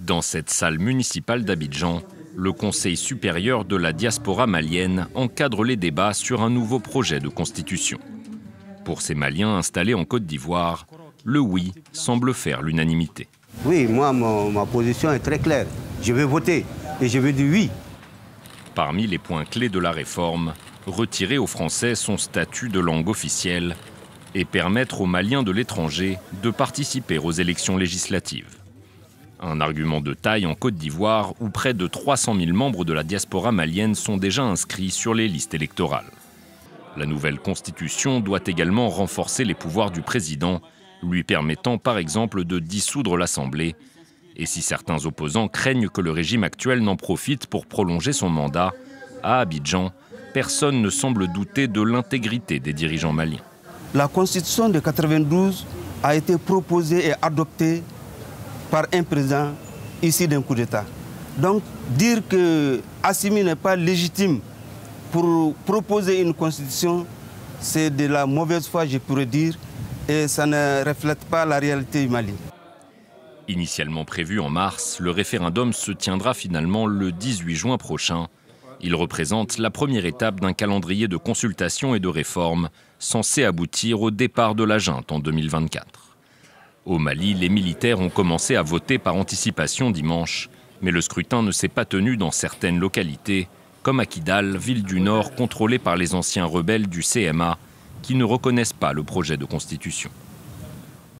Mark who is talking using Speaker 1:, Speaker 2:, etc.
Speaker 1: Dans cette salle municipale d'Abidjan, le Conseil supérieur de la diaspora malienne encadre les débats sur un nouveau projet de constitution. Pour ces Maliens installés en Côte d'Ivoire, le oui semble faire l'unanimité.
Speaker 2: Oui, moi, ma position est très claire. Je vais voter et je vais dire oui.
Speaker 1: Parmi les points clés de la réforme, retirer aux Français son statut de langue officielle et permettre aux Maliens de l'étranger de participer aux élections législatives. Un argument de taille en Côte d'Ivoire où près de 300 000 membres de la diaspora malienne sont déjà inscrits sur les listes électorales. La nouvelle constitution doit également renforcer les pouvoirs du président, lui permettant par exemple de dissoudre l'Assemblée. Et si certains opposants craignent que le régime actuel n'en profite pour prolonger son mandat, à Abidjan, personne ne semble douter de l'intégrité des dirigeants maliens.
Speaker 2: La constitution de 92 a été proposée et adoptée par un président issu d'un coup d'État. Donc dire que Assimi n'est pas légitime pour proposer une constitution, c'est de la mauvaise foi, je pourrais dire, et ça ne reflète pas la réalité du Mali.
Speaker 1: Initialement prévu en mars, le référendum se tiendra finalement le 18 juin prochain. Il représente la première étape d'un calendrier de consultation et de réforme censé aboutir au départ de la junte en 2024. Au Mali, les militaires ont commencé à voter par anticipation dimanche, mais le scrutin ne s'est pas tenu dans certaines localités, comme à Kidal, ville du Nord contrôlée par les anciens rebelles du CMA, qui ne reconnaissent pas le projet de constitution.